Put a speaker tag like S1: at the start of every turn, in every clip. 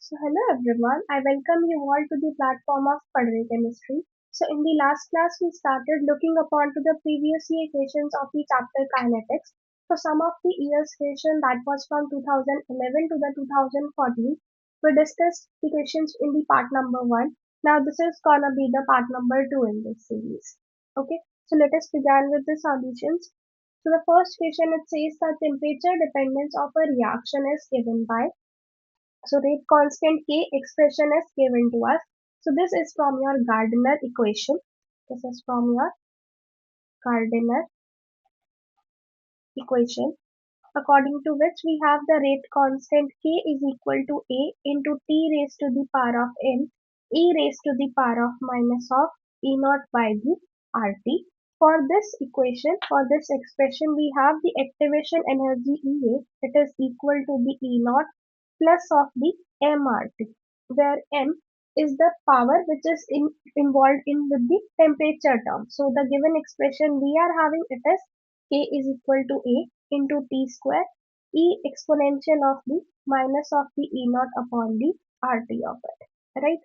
S1: So hello everyone, I welcome you all to the platform of Padre Chemistry. So in the last class we started looking upon to the previous year equations of the chapter Kinetics. For some of the years equation that was from 2011 to the 2014, we discussed the questions in the part number 1. Now this is gonna be the part number 2 in this series. Okay, so let us begin with the solutions. So the first question it says that temperature dependence of a reaction is given by, so rate constant K expression is given to us. So this is from your Gardner equation. This is from your Gardner equation, according to which we have the rate constant K is equal to A into T raised to the power of N E raised to the power of minus of E naught by the RT. For this equation, for this expression, we have the activation energy EA. It is equal to the E naught plus of the MRT, where M is the power which is involved in with the temperature term. So the given expression we are having, it is K is equal to A into T square E exponential of the minus of the E naught upon the RT of it, right?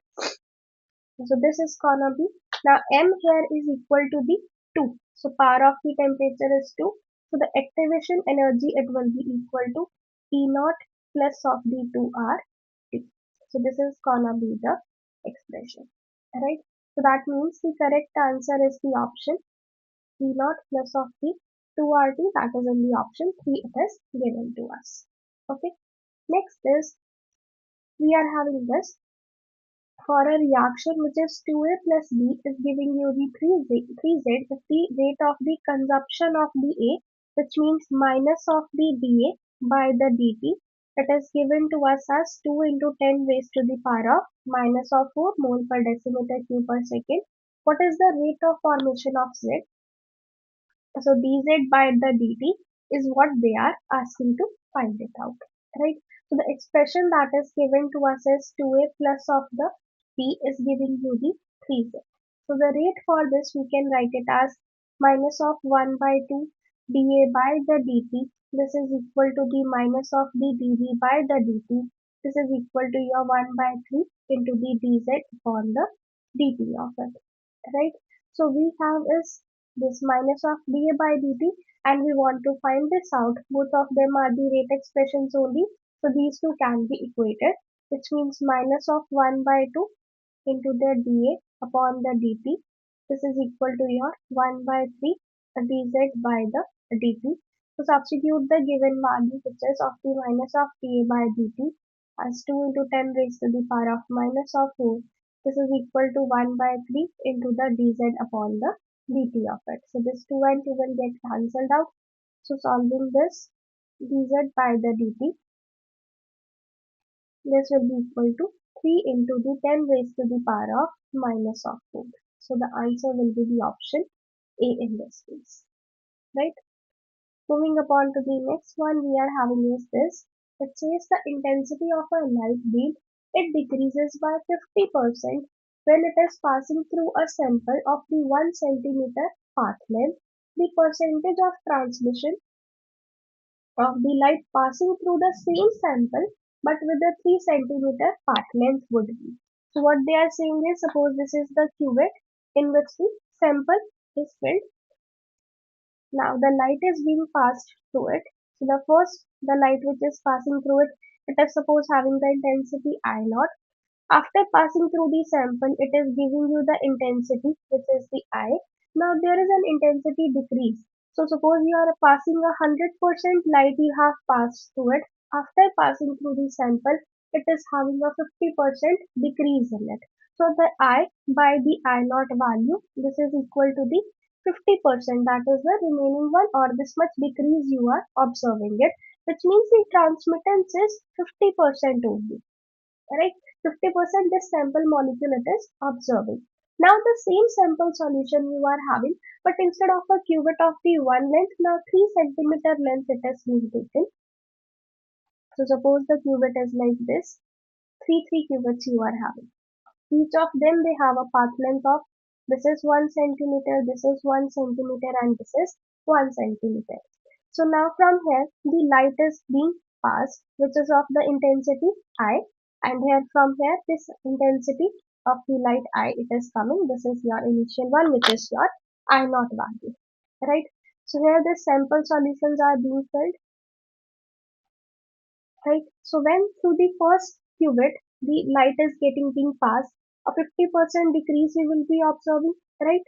S1: So this is gonna be, now M here is equal to the 2. So power of the temperature is 2. So the activation energy it will be equal to E naught plus of the 2R T. So this is gonna be the expression, right? So that means the correct answer is the option E naught plus of the 2RT, that is in the option 3 it is given to us. Okay. Next is, we are having this, for a reaction which is 2A plus B is giving you the 3Z, if the rate of the consumption of the A, which means minus of the dA by the dt, it is given to us as 2 into 10 raised to the power of minus of 4 mole per decimeter cube per second. What is the rate of formation of Z? So dz by the dt is what they are asking to find it out, right? So the expression that is given to us is 2a plus of the p is giving you the 3z. So the rate for this we can write it as minus of 1 by 2 dA by the dt. This is equal to the minus of the dv by the dt. This is equal to your 1 by 3 into the dz upon the dt of it, right? So we have is this minus of dA by dt, and we want to find this out. Both of them are the rate expressions only, so these two can be equated, which means minus of 1 by 2 into the dA upon the dt. This is equal to your 1 by 3 dz by the dt. So substitute the given value, which is of the minus of dA by dt as 2 into 10 raised to the power of minus of 4. This is equal to 1 by 3 into the dz upon the dt of it. So this 2 and 2 will get cancelled out. So solving this, dz by the dt, this will be equal to 3 into the 10 raised to the power of minus of 4. So the answer will be the option A in this case, right? Moving upon to the next one we are having is this. It says the intensity of a light beam, it decreases by 50% when it is passing through a sample of the 1 centimeter path length. The percentage of transmission of the light passing through the same sample but with a 3 centimeter path length would be. So what they are saying is, suppose this is the cuvette in which the sample is filled. Now the light is being passed through it. So the light which is passing through it, it is suppose having the intensity I naught. After passing through the sample, it is giving you the intensity, which is the I. Now there is an intensity decrease. So suppose you are passing 100% light you have passed through it. After passing through the sample, it is having a 50% decrease in it. So the I by the I naught value, this is equal to the 50%, that is the remaining one, or this much decrease you are observing it, which means the transmittance is 50% only, right? 50% this sample molecule it is observing. Now the same sample solution you are having, but instead of a cuvette of the one length, now 3 centimeter length it is being taken. So suppose the cuvette is like this, three cuvettes you are having. Each of them they have a path length of, this is 1 centimeter, this is 1 centimeter, and this is 1 centimeter. So now from here the light is being passed, which is of the intensity I. And here from here this intensity of the light I it is coming. This is your initial one, which is your I naught value, right? So here the sample solutions are being filled, right? So when through the first qubit the light is getting being passed, a 50% decrease we will be observing, right?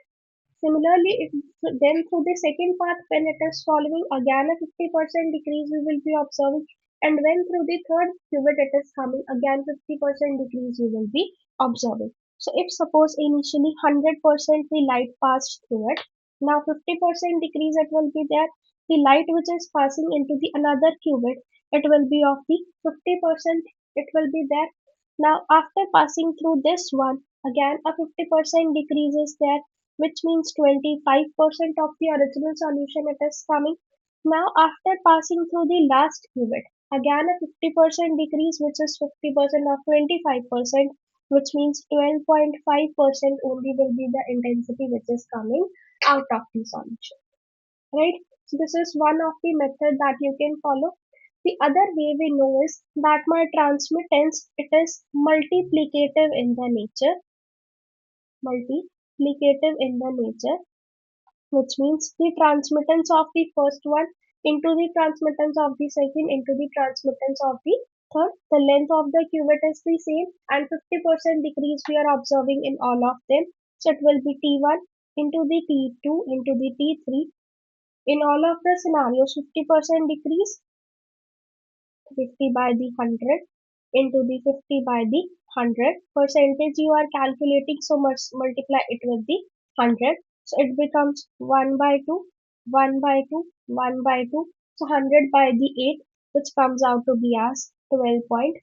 S1: Similarly, if then through the second part, when it is following, again a 50% decrease we will be observing, and when through the third qubit it is coming, again 50% decrease we will be observing. So if suppose initially 100% the light passed through it, now 50% decrease it will be there. The light which is passing into the another qubit, it will be of the 50%, it will be there. Now after passing through this one, again a 50% decrease is there, which means 25% of the original solution it is coming. Now after passing through the last qubit, again a 50% decrease, which is 50% of 25%, which means 12.5% only will be the intensity which is coming out of the solution, right? So this is one of the method that you can follow. The other way we know is that my transmittance, it is multiplicative in the nature, multiplicative in the nature, which means the transmittance of the first one into the transmittance of the second into the transmittance of the third. The length of the qubit is the same, and 50% decrease we are observing in all of them. So it will be T1 into the T2 into the T3. In all of the scenarios, 50% decrease, 50 by the 100 into the 50 by the 100 percentage you are calculating, so much multiply it with the 100, so it becomes 1 by 2, 1 by 2, 1 by 2, so 100 by the 8, which comes out to be as 12.5%.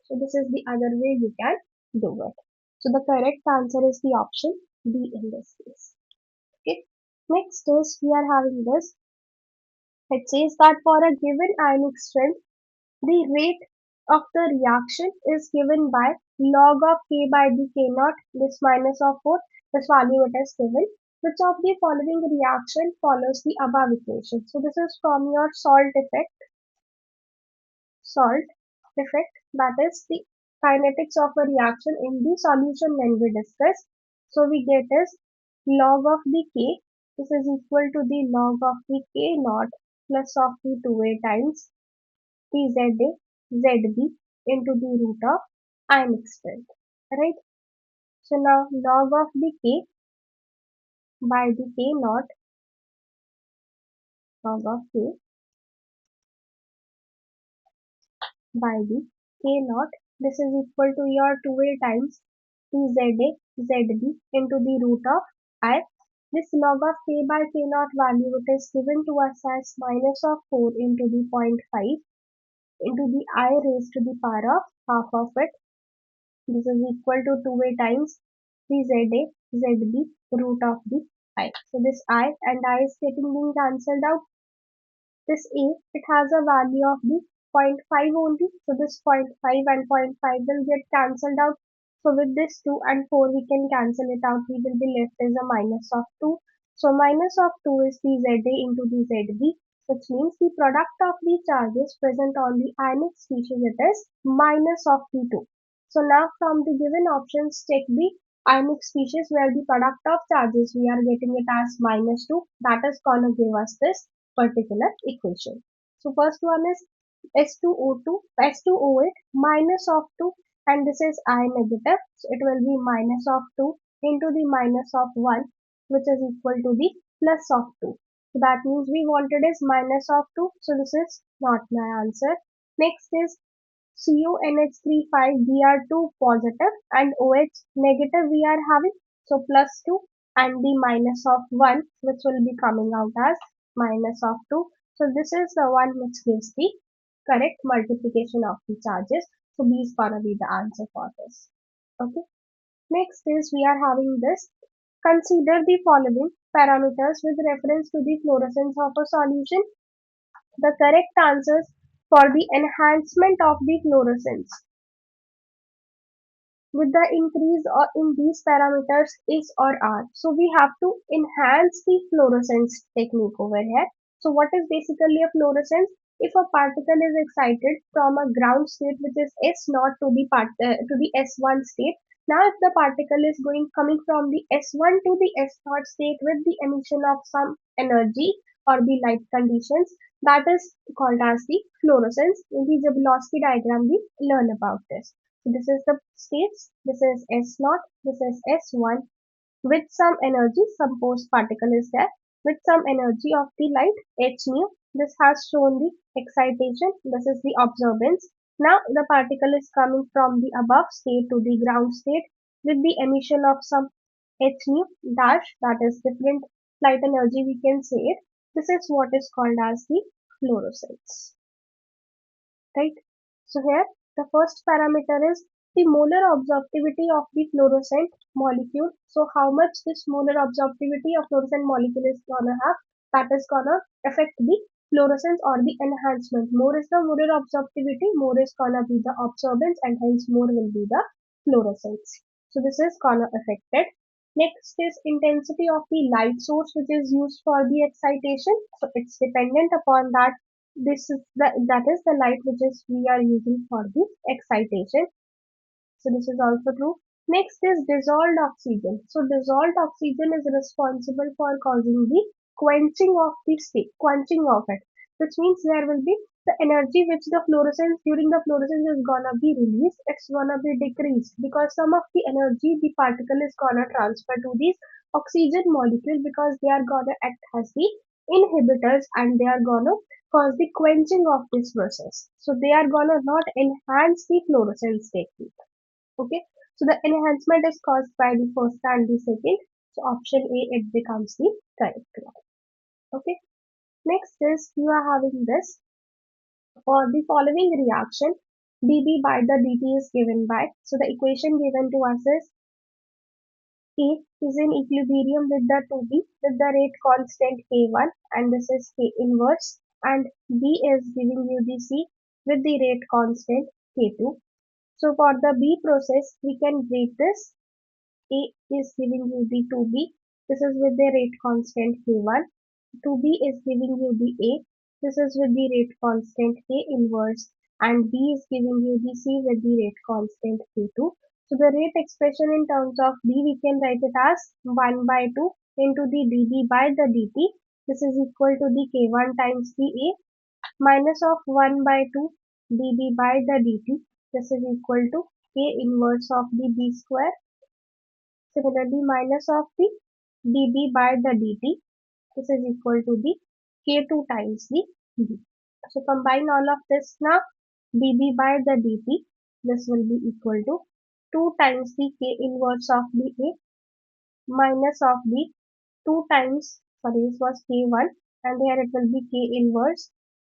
S1: So this is the other way you can do it. So the correct answer is the option B in this case. Okay, next is we are having this. It says that for a given ionic strength, the rate of the reaction is given by log of K by the K naught, this minus of 4, this value it is given. Which of the following reaction follows the above equation? So this is from your salt effect, that is the kinetics of a reaction in the solution when we discuss. So we get is log of the K, this is equal to the log of the K naught plus of the 2A times TZA ZB into the root of ionic strength, right? So now log of the K by the K naught, log of K by the K naught, this is equal to your 2A times TZA ZB into the root of I. This log of K by K naught value it is given to us as minus of 4 into the zero point 0.5 into the I raised to the power of half of it. This is equal to 2A times the ZA ZB root of the I. So this I and I is getting being cancelled out. This A, it has a value of the zero point 0.5 only. So this zero point 0.5 and zero point 0.5 will get cancelled out. So with this 2 and 4 we can cancel it out. We will be left as a minus of 2. So minus of 2 is the ZA into the ZB, which means the product of the charges present on the ionic species it is minus of the 2. So now from the given options check the ionic species where the product of charges we are getting it as minus 2. That is gonna give us this particular equation. So first one is S2O2, S2O8 minus of 2, and this is I negative, so it will be minus of 2 into the minus of 1, which is equal to the plus of 2. So that means we wanted is minus of 2, so this is not my answer. Next is CONH3 Br2 positive and OH negative we are having, so plus 2 and the minus of 1, which will be coming out as minus of 2. So this is the one which gives the correct multiplication of the charges. So B is gonna be the answer for this. Okay. Next is we are having this. Consider the following parameters with reference to the fluorescence of a solution. The correct answers for the enhancement of the fluorescence with the increase or in these parameters is or are. So we have to enhance the fluorescence technique over here. So what is basically a fluorescence? if a particle is excited from a ground state which is S naught to the S1 state. Now if the particle is coming from the S1 to the S naught state with the emission of some energy or the light conditions, that is called as the fluorescence. In the velocity diagram we learn about this. So this is the states, this is S naught, this is S1. With some energy, suppose particle is there, with some energy of the light h nu. This has shown the excitation, this is the absorbance. Now the particle is coming from the above state to the ground state with the emission of some h nu dash, that is different light energy we can say it. This is what is called as the fluorescence, right? So here the first parameter is the molar absorptivity of the fluorescent molecule. So how much this molar absorptivity of fluorescent molecule is gonna have, that is gonna affect the fluorescence or the enhancement. More is the molar absorptivity, more is gonna be the absorbance, and hence more will be the fluorescence. So this is gonna affect it. Next is intensity of the light source which is used for the excitation. So it's dependent upon that. This is that is the light which is we are using for the excitation. So this is also true. Next is dissolved oxygen. So dissolved oxygen is responsible for causing the quenching of it, which means there will be the energy which the fluorescence during the fluorescence is gonna be released. It's gonna be decreased because some of the energy the particle is gonna transfer to these oxygen molecule because they are gonna act as the inhibitors and they are gonna cause the quenching of this process. So they are gonna not enhance the fluorescence technique. Okay, so the enhancement is caused by the first and the second. So option A, it becomes the correct one. Okay, next is you are having this for the following reaction. dB by the dt is given by. So the equation given to us is A is in equilibrium with the 2B with the rate constant K1 and this is K inverse, and B is giving you the C with the rate constant K2. So for the B process, we can break this. A is giving you the 2B. This is with the rate constant K1. 2B is giving you the A. This is with the rate constant K inverse. And B is giving you the C with the rate constant K2. So the rate expression in terms of B, we can write it as 1 by 2 into the dB by the dt. This is equal to the K1 times the A minus of 1 by 2 dB by the dt. This is equal to K inverse of the B square. Similarly, minus of the dB by the dt. This is equal to the K2 times the B. So combine all of this now. dB by the dt. This will be equal to 2 times the K inverse of the A minus of the 2 times, sorry, this was K1 and here it will be K inverse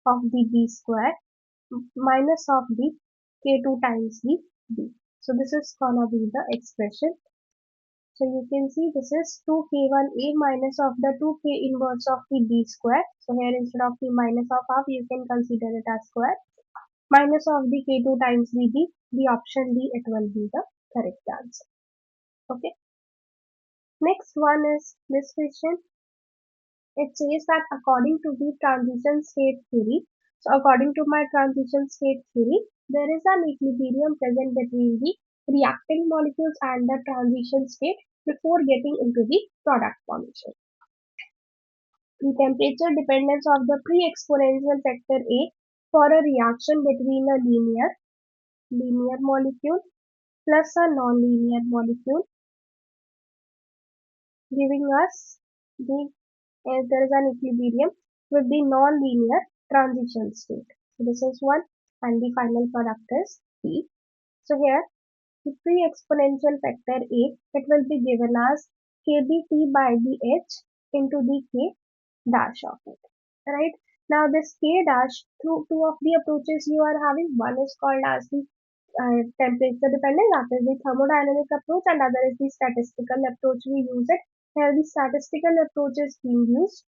S1: of the B square minus of the K2 times the B. So this is gonna be the expression. So you can see this is 2K1A minus of the 2K inverse of the B square. So here instead of the minus of half, you can consider it as square. Minus of the K2 times the B, the option D, it will be the correct answer. Okay. Next one is this question. It says that according to the transition state theory, so according to my transition state theory, there is an equilibrium present between the reacting molecules and the transition state before getting into the product formation. The temperature dependence of the pre-exponential factor A for a reaction between a linear molecule plus a non-linear molecule, giving us the there is an equilibrium with the non-linear transition state. So this is one and the final product is P. So here the pre-exponential factor A, it will be given as kBT by the H into the K dash of it. Right? Now this K dash, through two of the approaches you are having, one is called as the temperature dependent, that is the thermodynamic approach, and other is the statistical approach we use it. Here the statistical approach is being used.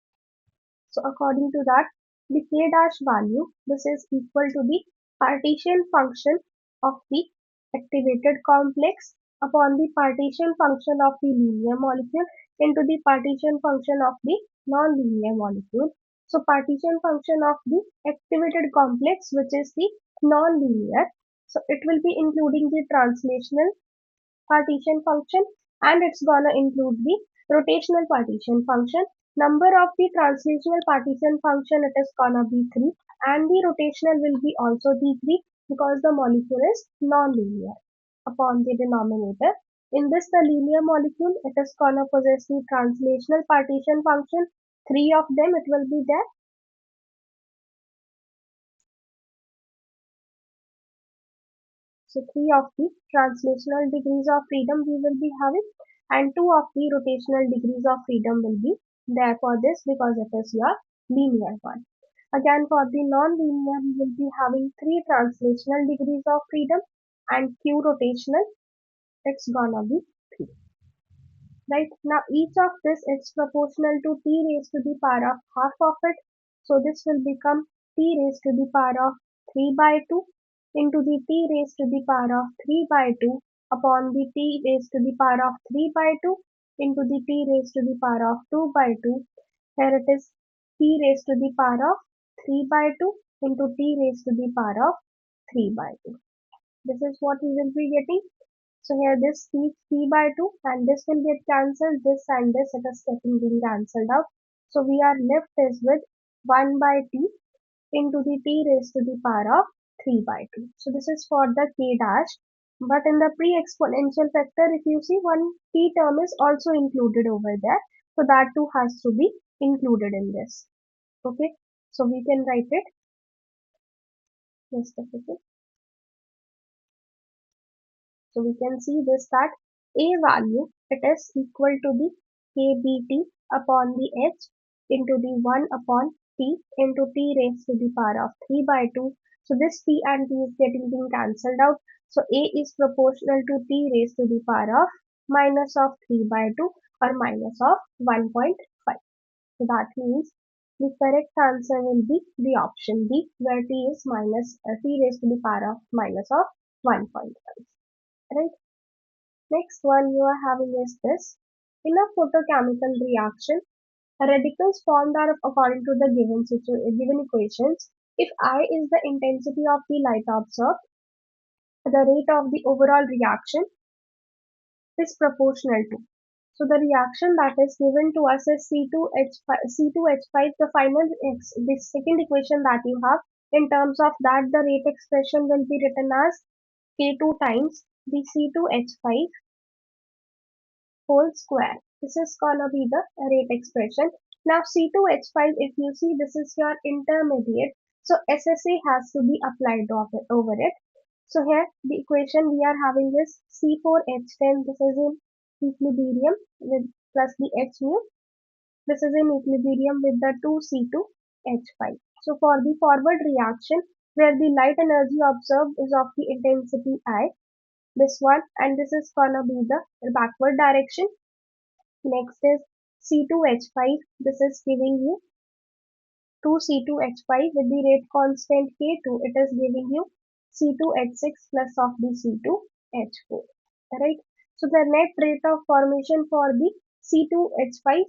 S1: So according to that, the K dash value, this is equal to the partition function of the activated complex upon the partition function of the linear molecule into the partition function of the non-linear molecule. So partition function of the activated complex, which is the non-linear. So it will be including the translational partition function, and it's gonna include the rotational partition function. Number of the translational partition function, it is gonna be 3, and the rotational will be also the 3 because the molecule is non-linear. Upon the denominator, in this the linear molecule, it is gonna possess the translational partition function. 3 of them it will be there. So 3 of the translational degrees of freedom we will be having, and 2 of the rotational degrees of freedom will be there for this because it is your linear one. Again, for the non-linear, we will be having 3 translational degrees of freedom and Q rotational, it's gonna be 3. Right now, each of this is proportional to t raised to the power of half of it. So this will become t raised to the power of 3 by 2 into the t raised to the power of 3 by 2 upon the t raised to the power of 3 by 2 into the t raised to the power of 2 by 2. Here it is t raised to the power of 3 by 2 into t raised to the power of 3 by 2. This is what we will be getting. So here this t by 2 and this will get cancelled, this and this it is getting being cancelled out. So we are left is with 1 by t into the t raised to the power of 3 by 2. So this is for the k dash. But in the pre-exponential factor, if you see, one t term is also included over there. So that too has to be included in this. Okay. So we can write it. Just a second. So we can see this that A value, it is equal to the kBt upon the h into the 1 upon t into t raised to the power of 3 by 2. So this t and t is getting being cancelled out. So A is proportional to t raised to the power of minus of 3 by 2 or minus of 1.5. So that means the correct answer will be the option B, where t is minus t raised to the power of minus of 1.5. Right? Next one you are having is this. In a photochemical reaction, radicals formed are according to the given equations. If I is the intensity of the light observed, the rate of the overall reaction is proportional to. So the reaction that is given to us is C2H5. The final the second equation that you have, in terms of that the rate expression will be written as K2 times the C2H5 whole square. This is gonna be the rate expression. Now C2H5, if you see, this is your intermediate. So SSA has to be applied over it. So here the equation we are having is C4H10. This is in equilibrium with plus the H mu. This is in equilibrium with the 2C2H5. So for the forward reaction, where the light energy observed is of the intensity I, this one, and this is gonna be the backward direction. Next is C2H5. This is giving you 2C2H5 with the rate constant K2. It is giving you C2H6 plus of the C2H4. Right. So the net rate of formation for the C2H5,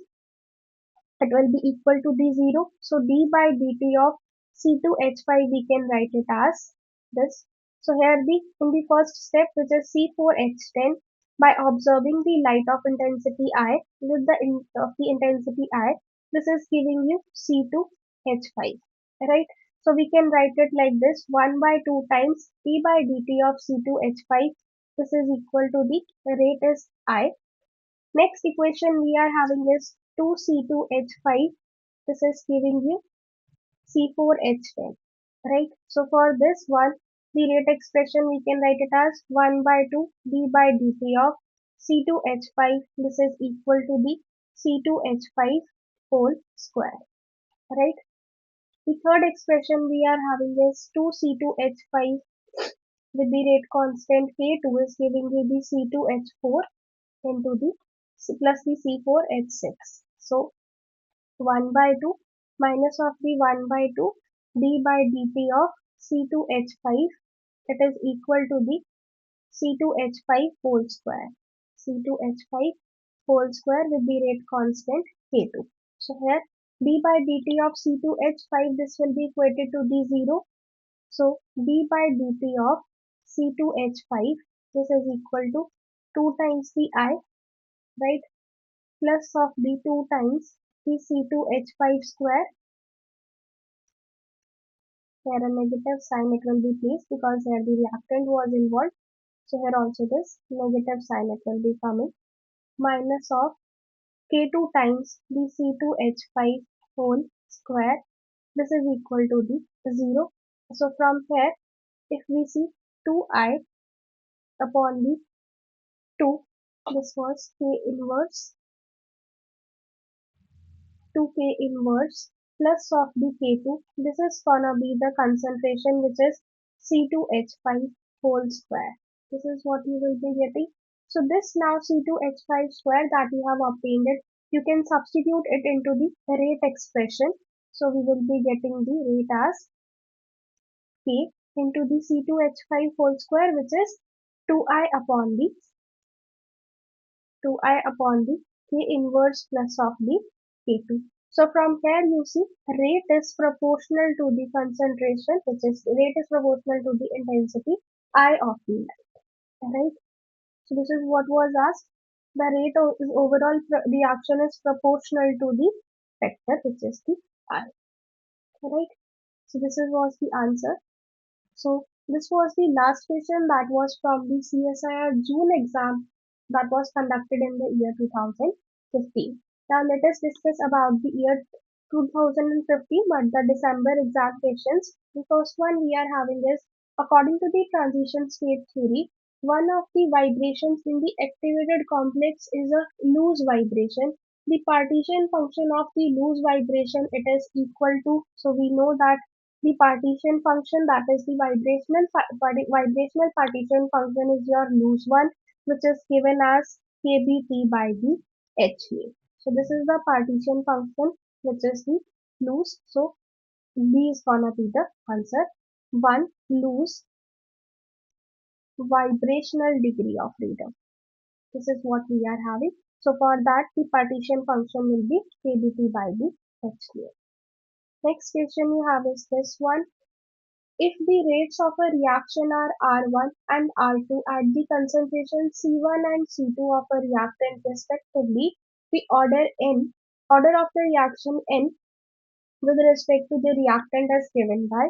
S1: it will be equal to the 0. So d by dt of C2H5 we can write it as this. So here in the first step, which is C4H10, by observing the light of intensity I with of the intensity I, this is giving you C2H5, right? So we can write it like this: 1 by 2 times d by dt of C2H5. This is equal to the rate is I. Next equation we are having is 2C2H5. This is giving you C4H10, right? So for this one, the rate expression we can write it as 1 by 2 d by dt of C2H5. This is equal to the C2H5 whole square, right? The third expression we are having is 2C2H5 with the rate constant K2 is giving you the C2H4 into the plus the C4H6. So 1 by 2 minus of the 1 by 2 d by dt of C2H5, it is equal to the C2H5 whole square. C2H5 whole square with the rate constant K2. So here d by dt of C2H5, this will be equated to d 0. So d by dt of C2H5, this is equal to 2 times the I, right, plus of the 2 times the C2H5 square, where a negative sign it will be placed because here the reactant was involved. So here also this negative sign it will be coming, minus of K2 times the C2H5 whole square. This is equal to the 0. So from here, if we see 2I upon the 2, this was K inverse, 2K inverse plus of the K2. This is gonna be the concentration which is C2H5 whole square. This is what you will be getting. So this now C2H5 square that you have obtained it, you can substitute it into the rate expression. So we will be getting the rate as K into the C2H5 whole square, which is 2I upon the 2I upon the K inverse plus of the K2. So from here you see rate is proportional to the concentration, which is rate is proportional to the intensity I of the light. Right? So this is what was asked. The rate is overall reaction is proportional to the vector, which is the I. Right? So this was the answer. So this was the last question that was from the CSIR June exam that was conducted in the year 2015. Now let us discuss about the year 2015, but the December exam questions. The first one we are having is, according to the transition state theory, one of the vibrations in the activated complex is a loose vibration. The partition function of the loose vibration, it is equal to, so we know that the partition function, that is the vibrational partition function, is your loose one, which is given as kBt by the HA. So this is the partition function which is the loose. So B is gonna be the answer. 1 loose vibrational degree of freedom. This is what we are having. So for that the partition function will be kBt by the HA. Next question you have is this one. If the rates of a reaction are R1 and R2 at the concentration C1 and C2 of a reactant respectively, the order of the reaction N with respect to the reactant is given by.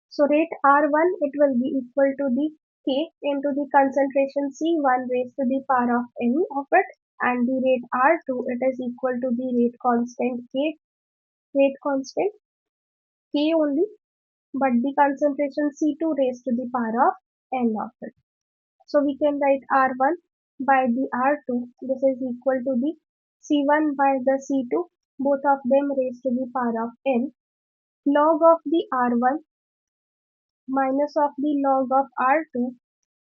S1: So rate R1 it will be equal to the K into the concentration C1 raised to the power of N of it, and the rate R2 it is equal to the rate constant K only, but the concentration C2 raised to the power of N of it. So we can write R1 by the R2. This is equal to the C1 by the C2, both of them raised to the power of N. Log of the R1 minus of the log of R2.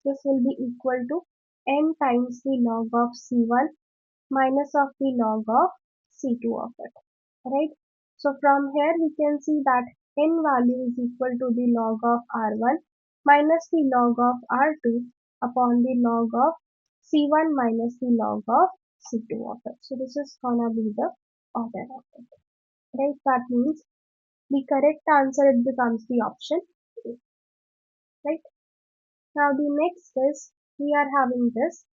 S1: This will be equal to N times the log of C1 minus of the log of C2 of it. Right? So from here we can see that N value is equal to the log of R1 minus the log of R2 upon the log of C1 minus the log of C2 of it. So this is gonna be the order of it. Right? That means the correct answer it becomes the option A. Right? Now the next is, we are having this.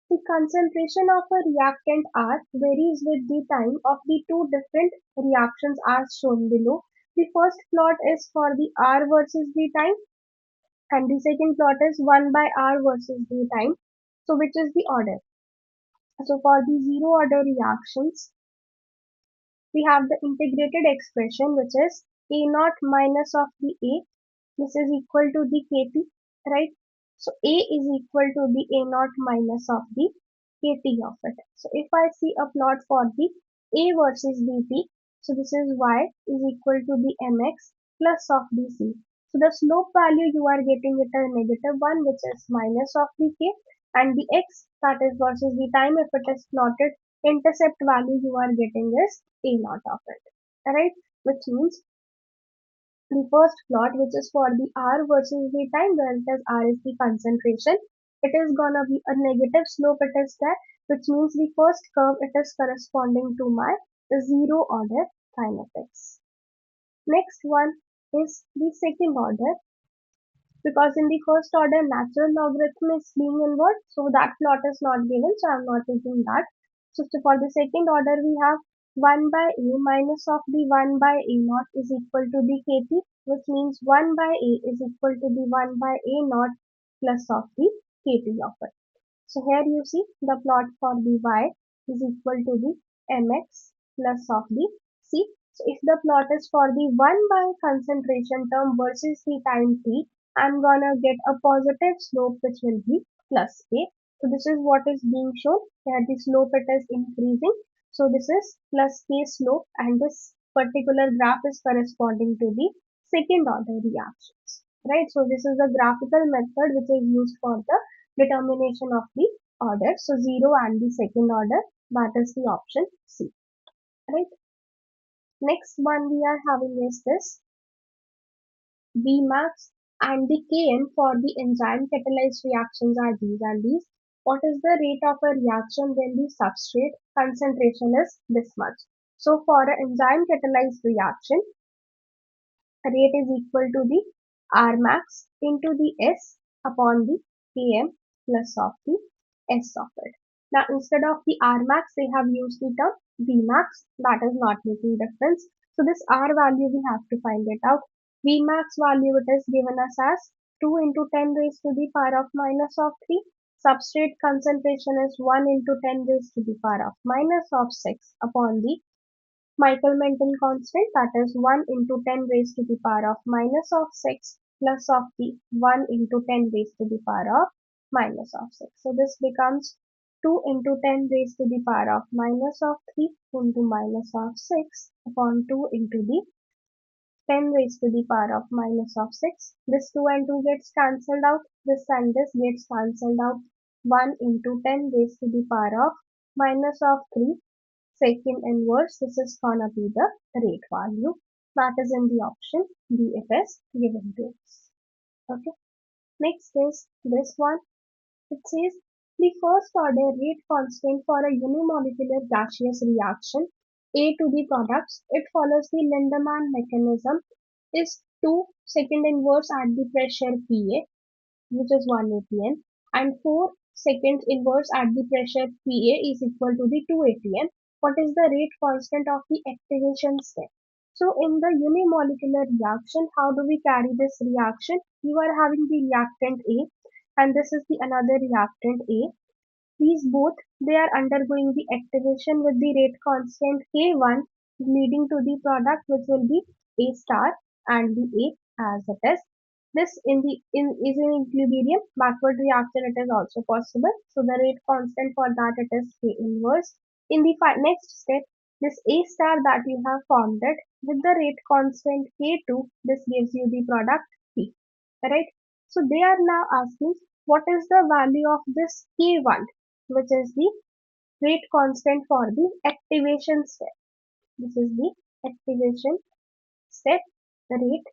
S1: The concentration of a reactant R varies with the time of the two different reactions as shown below. The first plot is for the R versus the time, and the second plot is 1 by R versus the time. So which is the order? So for the zero order reactions, we have the integrated expression which is A naught minus of the A. This is equal to the Kt, right? So A is equal to the A naught minus of the Kt of it. So if I see a plot for the A versus Bt, so this is Y is equal to the Mx plus of the C. So the slope value you are getting it a negative one, which is minus of the K, and the X, that is versus the time, if it is plotted, intercept value you are getting is A naught of it, right? Which means the first plot, which is for the R versus the time, where it is R is the concentration, it is gonna be a negative slope it is there, which means the first curve it is corresponding to my zero order kinetics. Next one is the second order, because in the first order natural logarithm is being involved, so that plot is not given, so I'm not taking that. So for the second order we have 1 by a minus of the 1 by a naught is equal to the kt, which means 1 by a is equal to the 1 by a naught plus of the kt of it. So here you see the plot for the y is equal to the mx plus of the c. So if the plot is for the 1 by concentration term versus the time t, I'm gonna get a positive slope which will be plus a. So this is what is being shown. Here the slope it is increasing. So this is plus k slope, and this particular graph is corresponding to the second order reactions. Right. So this is the graphical method which is used for the determination of the order. So 0 and the second order, that is the option C. Right. Next one we are having is this Vmax and the Km for the enzyme catalyzed reactions are these and these. What is the rate of a reaction when the substrate concentration is this much? So for an enzyme catalyzed reaction, rate is equal to the R max into the S upon the Km plus of the S of it. Now instead of the R max they have used the term V max, that is not making difference. So this R value we have to find it out. V max value it is given us as 2 into 10 raised to the power of minus of 3. Substrate concentration is 1 into 10 raised to the power of minus of 6 upon the Michael-Menten constant, that is 1 into 10 raised to the power of minus of 6 plus of the 1 into 10 raised to the power of minus of 6. So this becomes 2 into 10 raised to the power of minus of 3 into minus of 6 upon 2 into the 10 raised to the power of minus of 6. This 2 and 2 gets cancelled out. This and this gets cancelled out. 1 into 10 raised to the power of minus of 3 second inverse. This is gonna be the rate value that is in the option B. It is given to us. Okay. Next is this one. It says the first order rate constant for a unimolecular gaseous reaction A to the products. It follows the Lindemann mechanism is 2 second inverse at the pressure PA, which is 1 atm, and 4 seconds inverse at the pressure PA is equal to the 2 atm. What is the rate constant of the activation step? So in the unimolecular reaction, how do we carry this reaction? You are having the reactant A and this is the another reactant A. These both, they are undergoing the activation with the rate constant K1 leading to the product which will be A star and the A as it is. This is in equilibrium backward reaction, it is also possible. So the rate constant for that it is K inverse. In the next step, this A star that you have formed it with the rate constant K2, this gives you the product P. Right? So they are now asking what is the value of this K1, which is the rate constant for the activation step. This is the activation step rate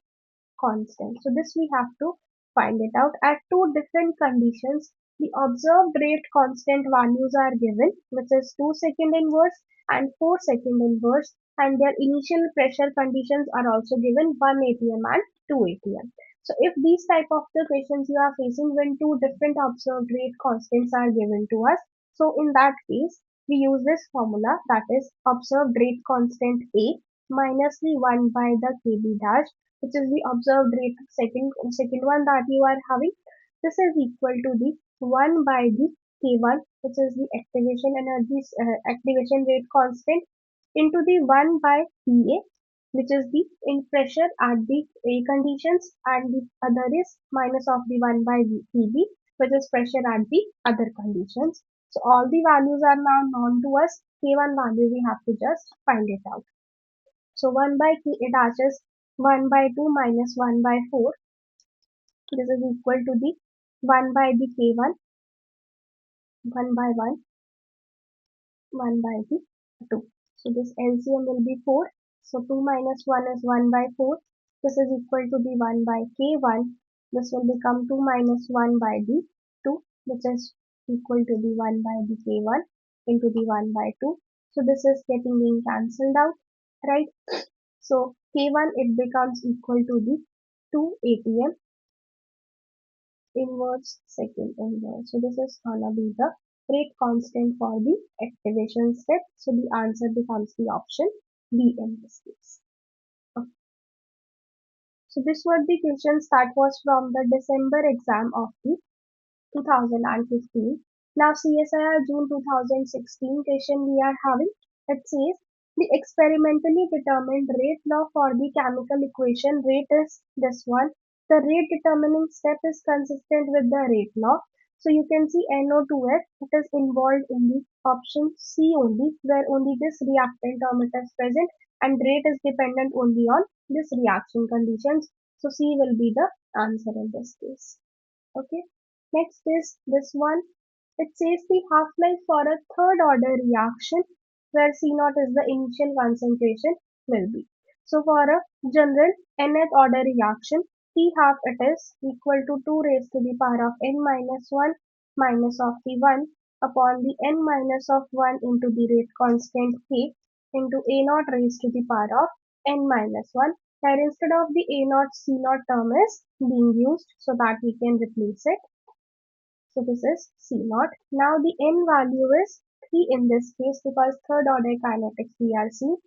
S1: constant. So this we have to find it out. At two different conditions, the observed rate constant values are given, which is 2 second inverse and 4 second inverse, and their initial pressure conditions are also given 1 atm and 2 atm. So if these type of the questions you are facing when two different observed rate constants are given to us, so in that case we use this formula, that is observed rate constant A minus the 1 by the kb dash, which is the observed rate second one that you are having. This is equal to the 1 by the K1, which is the activation energy, activation rate constant, into the 1 by PA, which is the in pressure at the A conditions, and the other is minus of the 1 by PB, which is pressure at the other conditions. So all the values are now known to us. K1 value we have to just find it out. So 1 by K dash is 1 by 2 minus 1 by 4. This is equal to the 1 by the K1, 1 by 1, 1 by the 2. So this LCM will be 4. So 2 minus 1 is 1 by 4. This is equal to the 1 by K1. This will become 2 minus 1 by the 2, which is equal to the 1 by the K1 into the 1 by 2. So this is getting being cancelled out, right? So K1 it becomes equal to the 2 ATM inverse second inverse. So this is gonna be the rate constant for the activation step. So the answer becomes the option B in this case. Okay. So this was the questions that was from the December exam of the 2015. Now CSIR June 2016 question we are having. It says the experimentally determined rate law for the chemical equation rate is this one. The rate determining step is consistent with the rate law. So you can see NO2F it is involved in the option C only, where only this reactant term it is present and rate is dependent only on this reaction conditions. So C will be the answer in this case. Okay. Next is this one. It says the half-life for a third order reaction where C0 is the initial concentration will be. So for a general nth order reaction, T half it is equal to 2 raised to the power of n minus 1 minus of the 1 upon the n minus of 1 into the rate constant K into A naught raised to the power of n minus 1. Here instead of the A naught C naught term is being used so that we can replace it. So this is C naught. Now the n value is 3 in this case because third order kinetics we are seeing.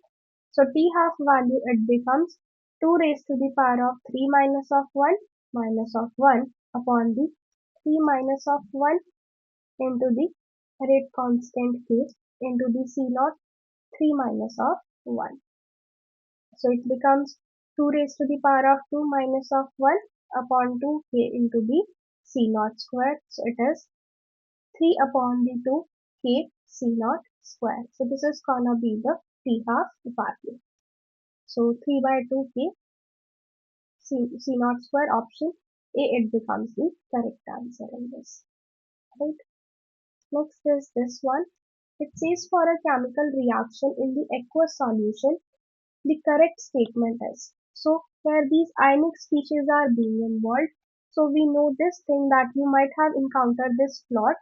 S1: So T half value it becomes 2 raised to the power of 3 minus of 1 upon the 3 minus of 1 into the rate constant K into the C naught 3 minus of 1. So it becomes 2 raised to the power of 2 minus of 1 upon 2k into the C naught square. So it is 3 upon the 2k C naught square. So this is gonna be the T half value. So 3 by 2k C naught square option A it becomes the correct answer in this. Right. Next is this one. It says for a chemical reaction in the aqueous solution, the correct statement is. So where these ionic species are being involved, so we know this thing that you might have encountered this plot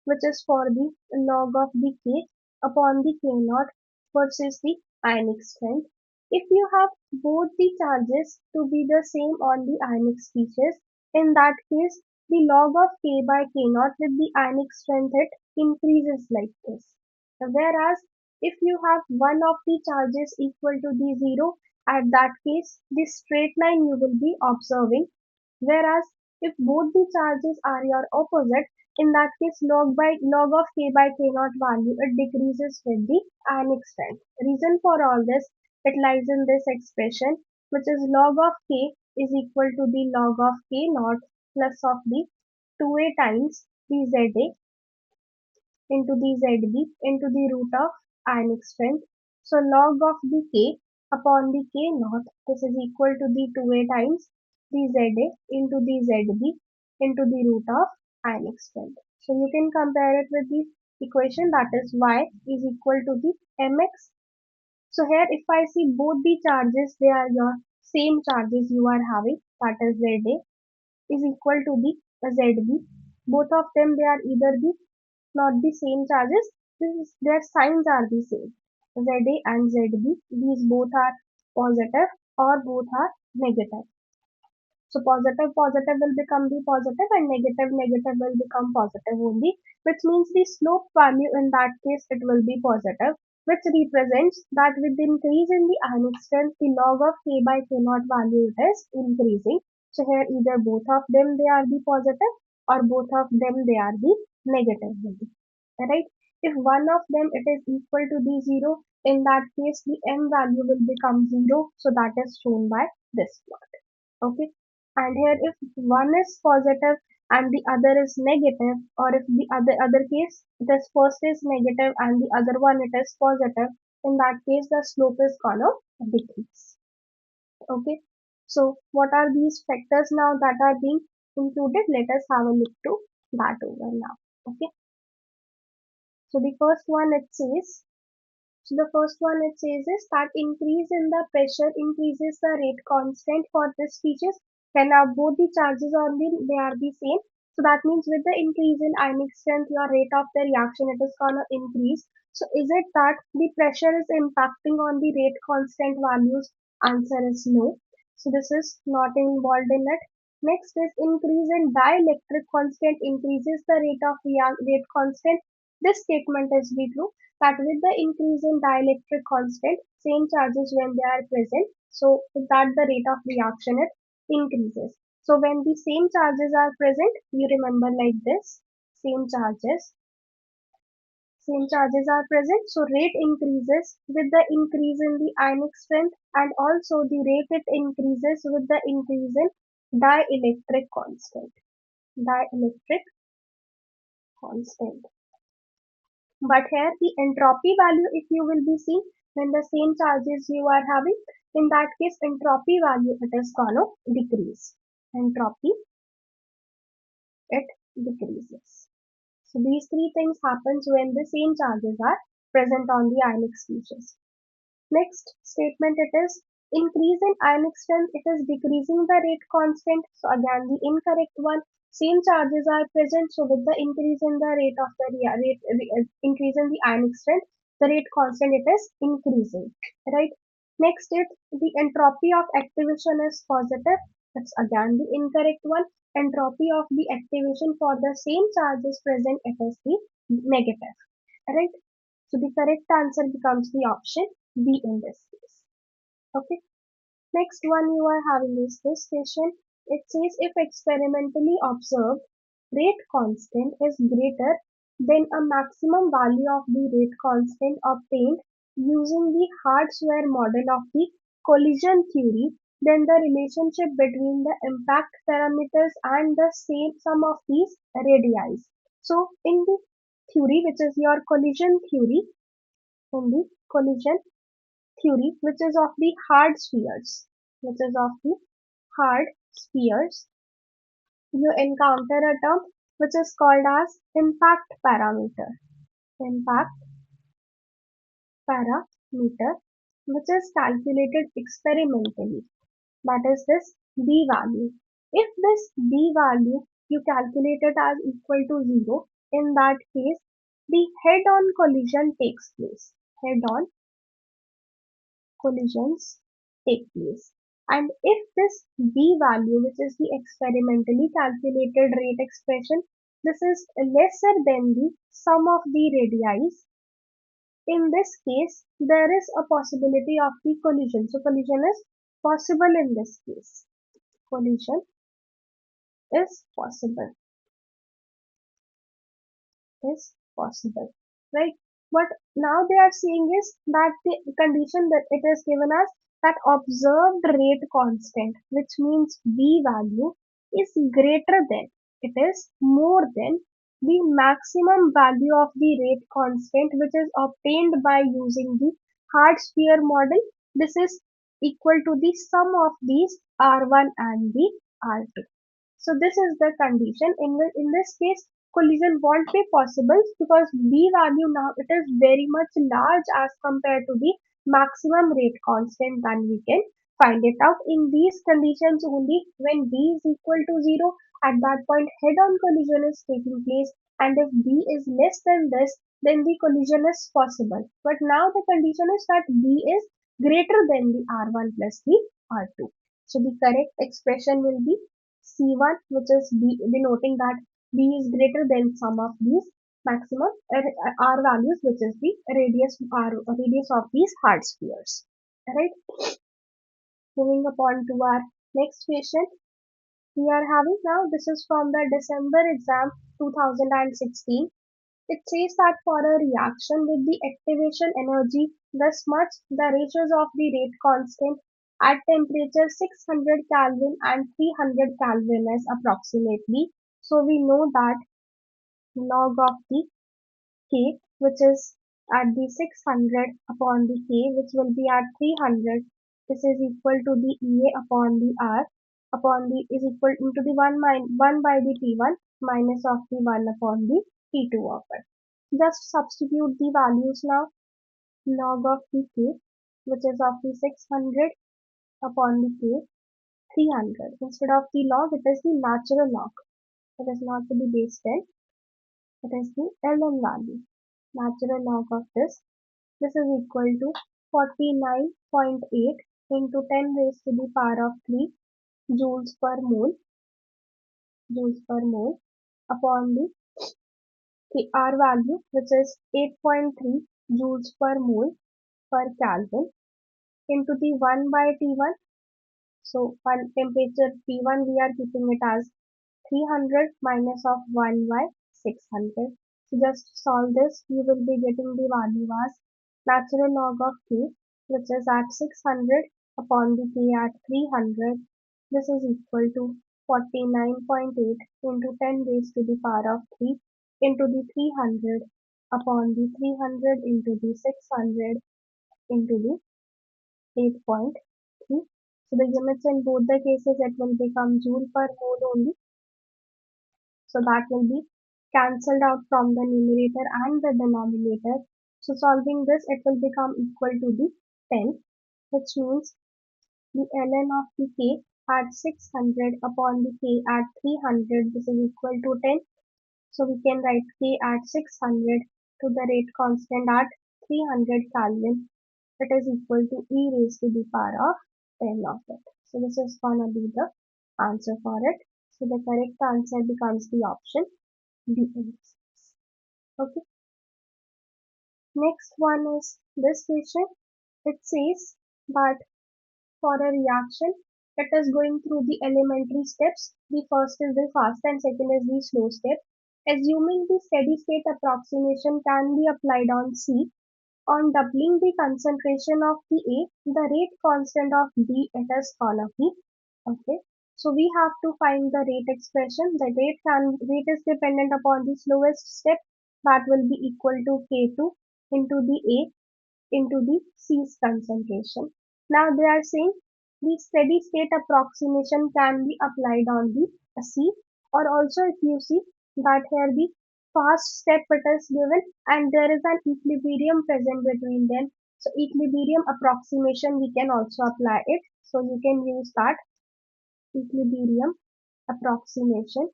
S1: which is for the log of the K upon the K naught versus the ionic strength. If you have both the charges to be the same on the ionic species, in that case the log of K by K naught with the ionic strength it increases like this. Whereas if you have one of the charges equal to the zero, at that case the straight line you will be observing. Whereas if both the charges are your opposite, in that case log of K by K naught value it decreases with the ionic strength. Reason for all this it lies in this expression which is log of K is equal to the log of K naught plus of the 2a times the ZA into the ZB into the root of ionic strength. So log of the K upon the K naught this is equal to the 2a times the ZA into the ZB into the root of ionic strength. So you can compare it with the equation that is Y is equal to the mx. So here if I see both the charges they are your same charges you are having that is ZA is equal to the ZB. Both of them they are either the not the same charges, their signs are the same. ZA and ZB, these both are positive or both are negative. So positive positive will become the positive and negative negative will become positive only, which means the slope value in that case it will be positive, which represents that with the increase in the ionic strength, the log of K by K naught value it is increasing. So here either both of them they are the positive or both of them they are the negative value. Right? If one of them it is equal to the zero, in that case the m value will become zero. So that is shown by this plot. Okay. And here if one is positive and the other is negative, or if the other case this first is negative and the other one it is positive, in that case the slope is gonna decrease. Okay. So what are these factors now that are being included? Let us have a look to that over now. Okay. So the first one it says is that increase in the pressure increases the rate constant for this species. When both the charges on the they are the same. So that means with the increase in ionic strength, your rate of the reaction, it is gonna increase. So is it that the pressure is impacting on the rate constant values? Answer is no. So this is not involved in it. Next is increase in dielectric constant increases the rate of rate constant. This statement is be true that with the increase in dielectric constant, same charges when they are present, so with that the rate of reaction it increases. So when the same charges are present, you remember like this, same charges, same charges are present, so rate increases with the increase in the ionic strength, and also the rate it increases with the increase in dielectric constant. Dielectric constant. But here the entropy value, if you will be seeing, when the same charges you are having, in that case entropy value it is gonna decrease. Entropy, it decreases. So these three things happens when the same charges are present on the ionic species. Next statement, it is increase in ionic strength, it is decreasing the rate constant. So again the incorrect one. Same charges are present, so with the increase in the rate of the increase in the ionic strength, the rate constant it is increasing, right? Next is the entropy of activation is positive. That's again the incorrect one. Entropy of the activation for the same charges present, it is the negative, right? So the correct answer becomes the option B in this case. Okay. Next one you are having is this question. It says if experimentally observed rate constant is greater than a maximum value of the rate constant obtained using the Hard-Square model of the collision theory, then the relationship between the impact parameters and the same sum of these radii. So in the theory, which is your collision theory, in the collision theory, which is of the hard spheres, which is of the hard spheres, you encounter a term which is called as impact parameter. Impact parameter, which is calculated experimentally. That is this B value. If this B value you calculate it as equal to 0, in that case, the head-on collision takes place. Head-on collisions take place. And if this B value, which is the experimentally calculated rate expression, this is lesser than the sum of the radii, in this case, there is a possibility of the collision. So collision is possible in this case. Collision is possible. Is possible, right? What now they are saying is that the condition that it is given as that observed rate constant, which means B value, is greater than, it is more than the maximum value of the rate constant, which is obtained by using the hard sphere model. This is equal to the sum of these R1 and the R2. So this is the condition. In this case, collision won't be possible because B value now it is very much large as compared to the maximum rate constant, then we can find it out. In these conditions only, when B is equal to 0, at that point head-on collision is taking place, and if B is less than this, then the collision is possible. But now the condition is that B is greater than the R1 plus the R2. So the correct expression will be C1, which is B, denoting that B is greater than sum of these maximum R values, which is the radius of these hard spheres. Alright, moving upon to our next question. We are having now, this is from the December exam 2016. It says that for a reaction with the activation energy thus much, the ratios of the rate constant at temperature 600 Kelvin and 300 Kelvin is approximately. So we know that log of the K, which is at the 600 upon the K, which will be at 300, this is equal to the EA upon the R upon the is equal into the 1 by the T1 minus of the 1 upon the T2 of it. Just substitute the values now. Log of the K, which is of the 600 upon the K, 300. Instead of the log, it is the natural log. It is not to the base 10. It is the ln value. Natural log of this. This is equal to 49.8 into 10 raised to the power of 3 joules per mole, upon the R value, which is 8.3 joules per mole per Kelvin, into the 1 by T1. So one temperature T1 we are keeping it as 300 minus of 1 by 600. So just solve this, you will be getting the value as natural log of k, which is at 600 upon the k at 300. This is equal to 49.8 into 10 raised to the power of 3 into the 300 upon the 300 into the 600 into the 8.3. So the units in both the cases, it will become joule per mole only. So that will be cancelled out from the numerator and the denominator. So solving this, it will become equal to the 10, which means the ln of the k at 600 upon the k at 300, this is equal to 10. So we can write k at 600 to the rate constant at 300 Kelvin. It is equal to e raised to the power of 10 of it. So this is gonna be the answer for it. So the correct answer becomes the option B. Okay. Next one is this question. It says that for a reaction, it is going through the elementary steps. The first is the fast and second is the slow step. Assuming the steady state approximation can be applied on C, on doubling the concentration of the A, the rate constant of B it is gonna be. Okay. So we have to find the rate expression. The rate is dependent upon the slowest step, that will be equal to K2 into the A into the C's concentration. Now they are saying the steady state approximation can be applied on the C, or also if you see that here the fast step it is given and there is an equilibrium present between them. So equilibrium approximation we can also apply it. So you can use that equilibrium approximation,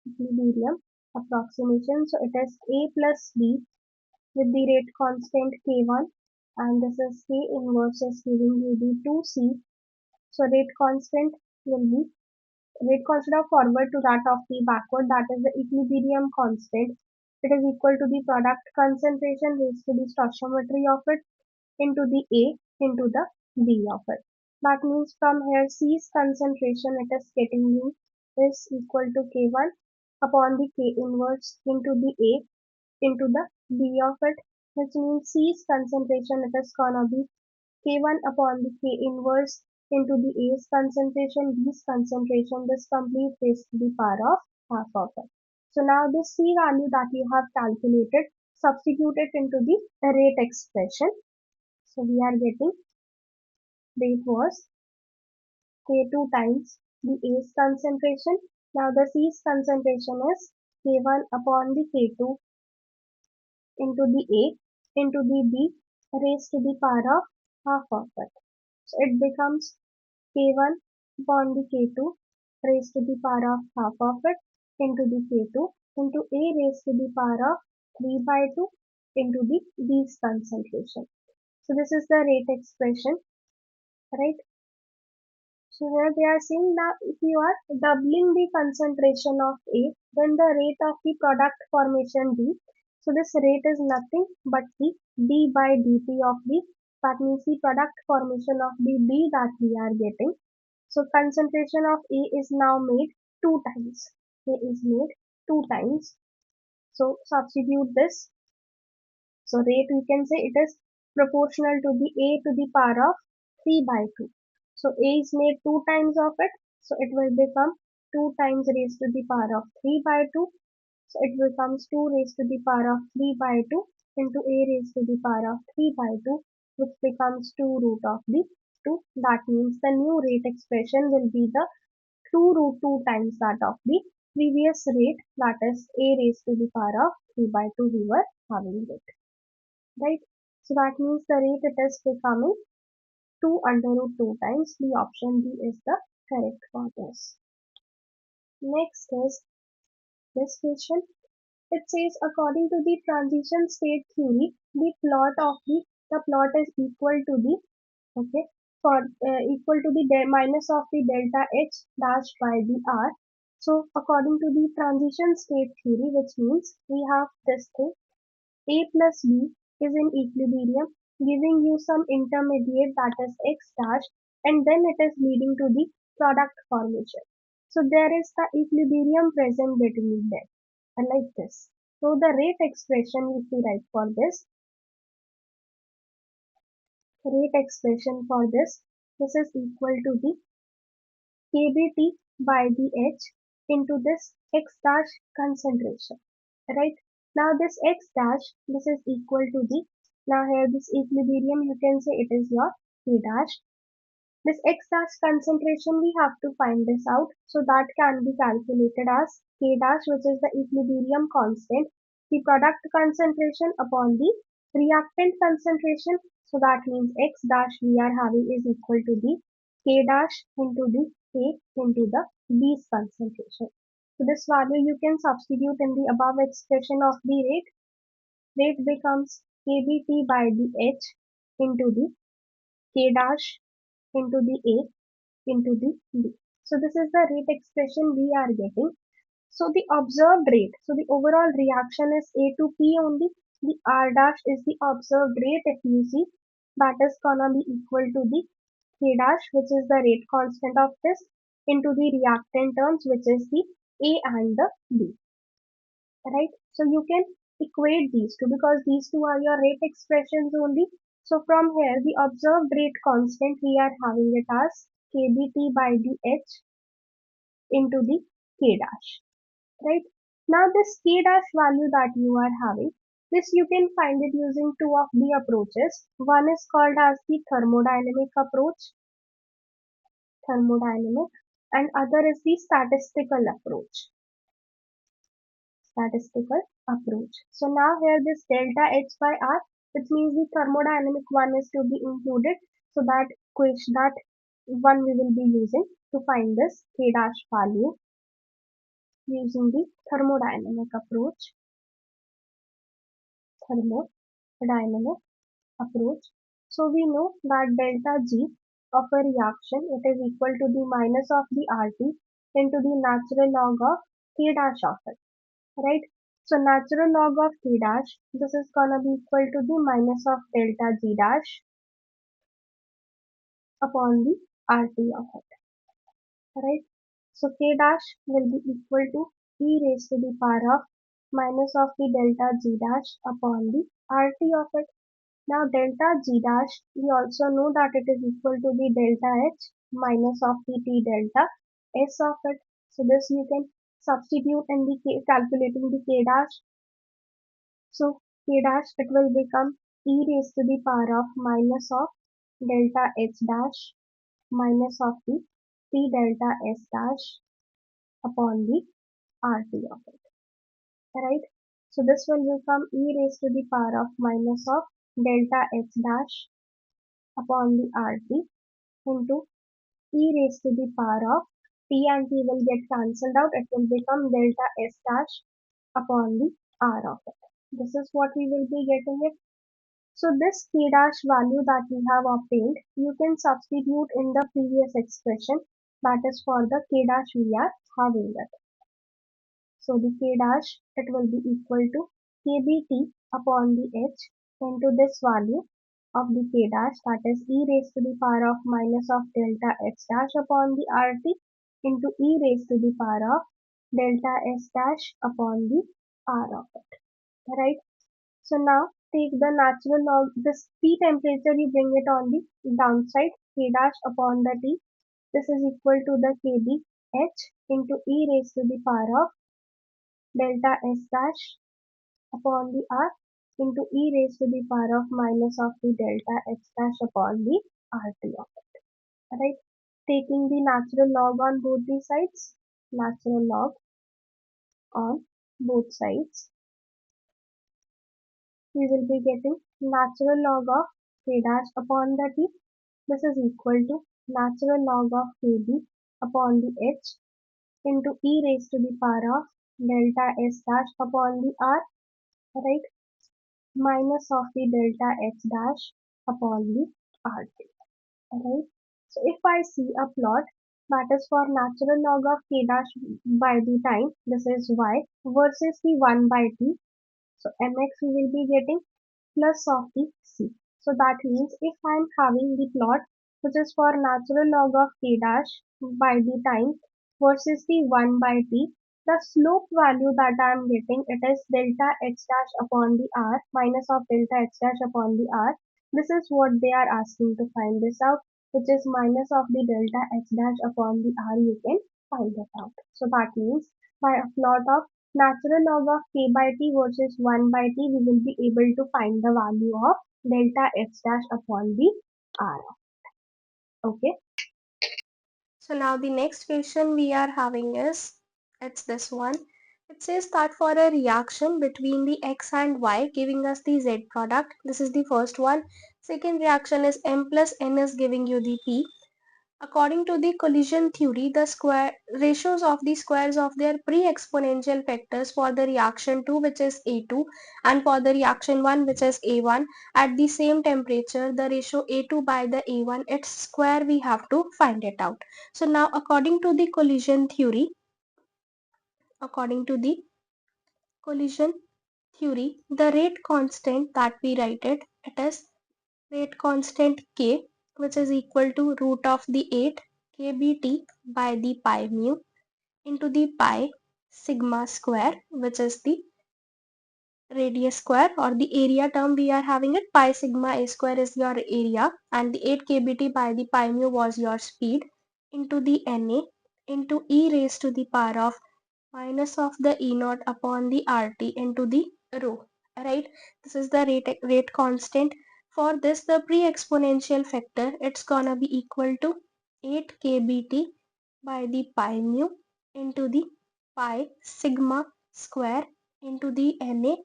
S1: equilibrium approximation. So it is A plus B with the rate constant K1, and this is K inverse is giving you the 2C. So rate constant of forward to that of the backward, that is the equilibrium constant. It is equal to the product concentration raised to the stoichiometry of it into the A into the B of it. That means from here C's concentration it is getting you is equal to K1 upon the K inverse into the A into the B of it, which means C's concentration it is gonna be K1 upon the K inverse into the A's concentration, B's concentration, this complete raised to the power of half of it. So now this C value that you have calculated, substitute it into the rate expression. So we are getting rate was K2 times the A's concentration. Now the C's concentration is K1 upon the K2 into the A into the B raised to the power of half of it. So it becomes K1 upon the K2 raised to the power of half of it into the K2 into A raised to the power of 3 by 2 into the B's concentration. So this is the rate expression, right? So here they are saying that if you are doubling the concentration of A, then the rate of the product formation B. So this rate is nothing but the d by dt of the, that means the product formation of the B that we are getting. So concentration of A is now made 2 times. A is made 2 times. So substitute this. So rate we can say it is proportional to the A to the power of 3 by 2. So A is made 2 times of it. So it will become 2 times raised to the power of 3 by 2. So it becomes 2 raised to the power of 3 by 2 into A raised to the power of 3 by 2, which becomes 2 root of the 2. That means the new rate expression will be the 2 root 2 times that of the previous rate, that is A raised to the power of 3 by 2 we were having it. Right? So that means the rate it is becoming 2 under root 2 times. The option B is the correct for this. Next is this question. It says according to the transition state theory, the plot is equal to the okay for equal to the minus of the delta h dash by the r. So according to the transition state theory, which means we have this thing a plus b is in equilibrium, giving you some intermediate that is x dash, and then it is leading to the product formation. So there is the equilibrium present between them, like this. So the rate expression, if we write for this, rate expression for this is equal to the kBt by the h into this x dash concentration, right? Now this x dash, this is equal to the, now here this equilibrium, you can say it is your k dash. This x dash concentration, we have to find this out. So that can be calculated as k dash, which is the equilibrium constant, the product concentration upon the reactant concentration. So that means x dash we are having is equal to the k dash into the k into the b's concentration. So this value you can substitute in the above expression of the rate. Rate becomes kBt by the h into the k dash into the A into the B. So this is the rate expression we are getting. So the observed rate, so the overall reaction is A to P only. The R dash is the observed rate, if you see, that is gonna be equal to the K dash, which is the rate constant of this, into the reactant terms, which is the A and the B, right? So you can equate these two because these two are your rate expressions only. So from here, the observed rate constant, we are having it as kBt by the h into the k dash, right? Now this k dash value that you are having, this you can find it using two of the approaches. One is called as the thermodynamic approach, thermodynamic, and other is the statistical approach. Statistical approach. So now here this delta H by R, which means the thermodynamic one is to be included. So that question, that one we will be using to find this K dash value using the thermodynamic approach. Thermodynamic approach. So we know that delta G of a reaction, it is equal to the minus of the RT into the natural log of K dash of it, right? So natural log of T dash, this is gonna be equal to the minus of delta G dash upon the RT of it, right? So K dash will be equal to e raised to the power of minus of the delta G dash upon the RT of it. Now delta G dash, we also know that it is equal to the delta H minus of the T delta S of it. So this you can substitute in the calculating the K dash. So K dash, it will become e raised to the power of minus of delta H dash minus of the T delta S dash upon the RT of it, right? So this will become e raised to the power of minus of delta H dash upon the RT into e raised to the power of T, and T will get cancelled out. It will become delta S dash upon the R of it. This is what we will be getting it. So this k dash value that we have obtained, you can substitute in the previous expression, that is for the k dash we are having it. So the k dash, it will be equal to kBt upon the h into this value of the k dash, that is e raised to the power of minus of delta h dash upon the RT into e raised to the power of delta s dash upon the R of it, right? So now take the natural log, this T temperature, you bring it on the downside, K dash upon the T. This is equal to the kB H into e raised to the power of delta S dash upon the R into e raised to the power of minus of the delta H dash upon the RT of it. Right? Taking the natural log on both the sides, natural log on both sides, we will be getting natural log of k dash upon the t. This is equal to natural log of kb upon the h into e raised to the power of delta s dash upon the r, right? Minus of the delta h dash upon the rt, right? So if I see a plot that is for natural log of k dash by the time, this is y versus the 1 by t. So mx we will be getting plus of the c. So that means if I am having the plot which is for natural log of k dash by the time versus the 1 by t, the slope value that I am getting, it is delta h dash upon the r minus of delta h dash upon the r. This is what they are asking to find this out, which is minus of the delta h dash upon the r. You can find that out. So that means by a plot of natural log of k by t versus 1 by t, we will be able to find the value of delta h dash upon the r. Okay.
S2: So now the next question we are having is, it's this one. It says that for a reaction between the x and y giving us the z product, this is the first one. Second reaction is m plus n is giving you the p. According to the collision theory, the square ratios of the squares of their pre-exponential factors for the reaction 2, which is A2, and for the reaction 1, which is A1, at the same temperature, the ratio A2 by the A1, its square we have to find it out. So now according to the collision theory, the rate constant that we write it is rate constant k, which is equal to root of the 8 kbt by the pi mu into the pi sigma square, which is the radius square, or the area term we are having it. Pi sigma a square is your area and the 8 kbt by the pi mu was your speed, into the na into e raised to the power of minus of the e naught upon the rt into the rho, right? This is the rate constant. For this, the pre-exponential factor, it's gonna be equal to 8 kbt by the pi mu into the pi sigma square into the na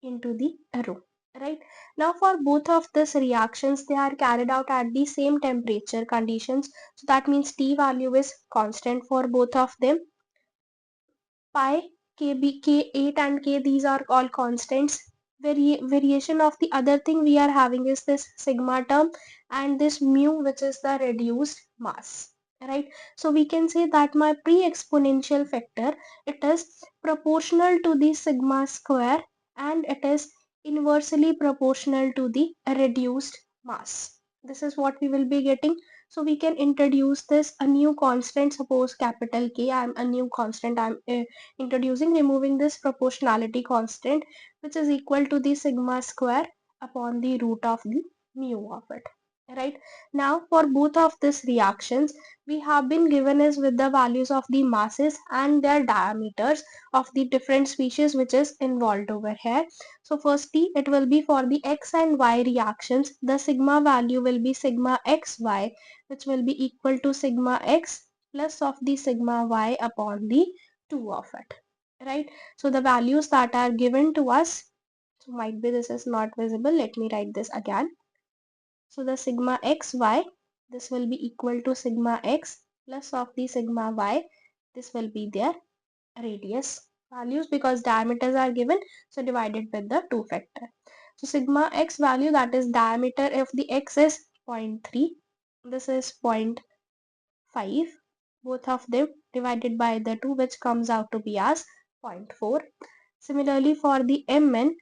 S2: into the rho, right? Now for both of these reactions, they are carried out at the same temperature conditions, so that means T value is constant for both of them. Pi, kb, k8 and k, these are all constants. Variation of the other thing we are having is this sigma term and this mu, which is the reduced mass, right? So we can say that my pre-exponential factor, it is proportional to the sigma square and it is inversely proportional to the reduced mass. This is what we will be getting. So we can introduce this a new constant, suppose capital K. I'm a new constant I'm introducing, removing this proportionality constant, which is equal to the sigma square upon the root of the mu of it, right? Now for both of these reactions, we have been given is with the values of the masses and their diameters of the different species which is involved over here. So firstly, it will be for the x and y reactions, the sigma value will be sigma xy, which will be equal to sigma x plus of the sigma y upon the 2 of it, right? So the values that are given to us, so might be this is not visible, let me write this again. So the sigma xy, this will be equal to sigma x plus of the sigma y, this will be their radius values because diameters are given, so divided with the 2 factor. So sigma x value, that is diameter if the x is 0.3, this is 0.5, both of them divided by the 2, which comes out to be as 0.4. Similarly for the mn,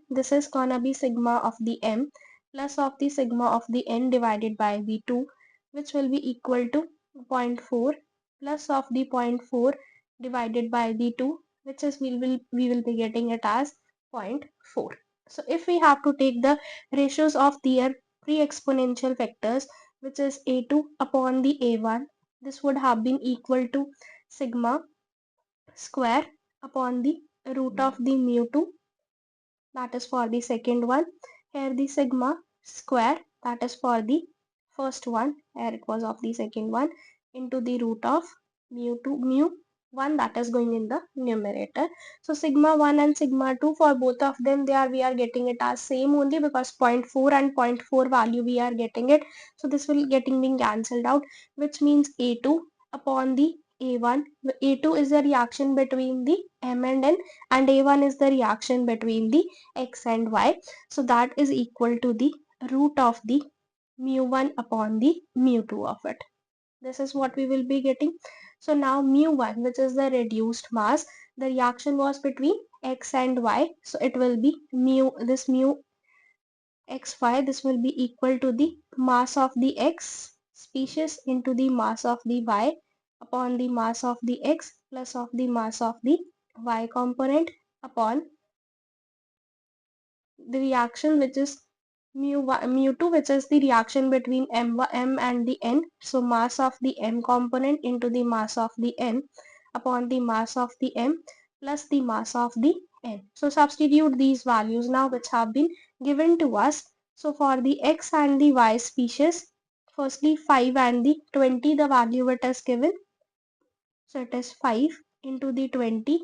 S2: this is gonna be sigma of the m plus of the sigma of the n divided by the 2, which will be equal to 0.4 plus of the 0.4 divided by the 2, which is we will be getting it as 0.4. So if we have to take the ratios of their pre-exponential factors, which is a2 upon the a1, this would have been equal to sigma square upon the root of the mu2, that is for the second one. Here the sigma square, that is for the first one, here it was of the second one, into the root of mu 1, that is going in the numerator. So sigma 1 and sigma 2, for both of them, we are getting it as same only because 0.4 and 0.4 value we are getting it. So this will getting being cancelled out, which means a2 upon the A1, A2 is the reaction between the M and N, and A1 is the reaction between the X and Y. So that is equal to the root of the mu1 upon the mu2 of it. This is what we will be getting. So now mu1, which is the reduced mass, the reaction was between X and Y. So it will be this mu xy, this will be equal to the mass of the X species into the mass of the Y upon the mass of the X plus of the mass of the Y component upon the reaction, which is mu2, which is the reaction between M and the N. So mass of the M component into the mass of the N upon the mass of the M plus the mass of the N. So substitute these values now which have been given to us. So for the X and the Y species, firstly 5 and the 20, the value it is given. So it is 5 into the 20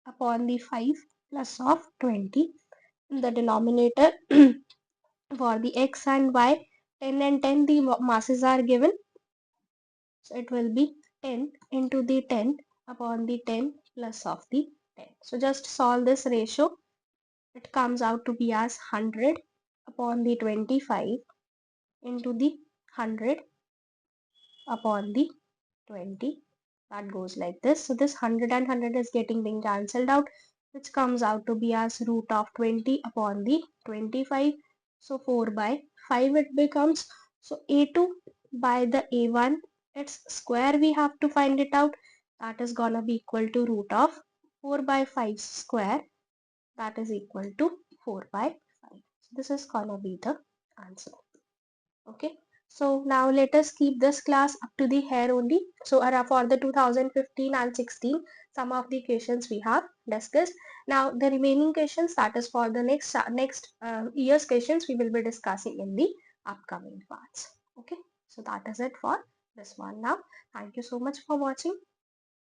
S2: upon the 5 plus of 20 in the denominator. For the X and Y, 10 and 10, the masses are given. So it will be 10 into the 10 upon the 10 plus of the 10. So just solve this ratio. It comes out to be as 100 upon the 25 into the 100 upon the 20. That goes like this. So this 100 and 100 is being cancelled out, which comes out to be as root of 20 upon the 25. So 4 by 5 it becomes. So A2 by the A1, its square we have to find it out. That is gonna be equal to root of 4 by 5 square. That is equal to 4 by 5. So this is gonna be the answer. Okay, so now let us keep this class up to the here only. So for the 2015 and 16, some of the questions we have discussed. Now the remaining questions, that is for the next year's questions, we will be discussing in the upcoming parts. Okay, so that is it for this one. Now thank you so much for watching.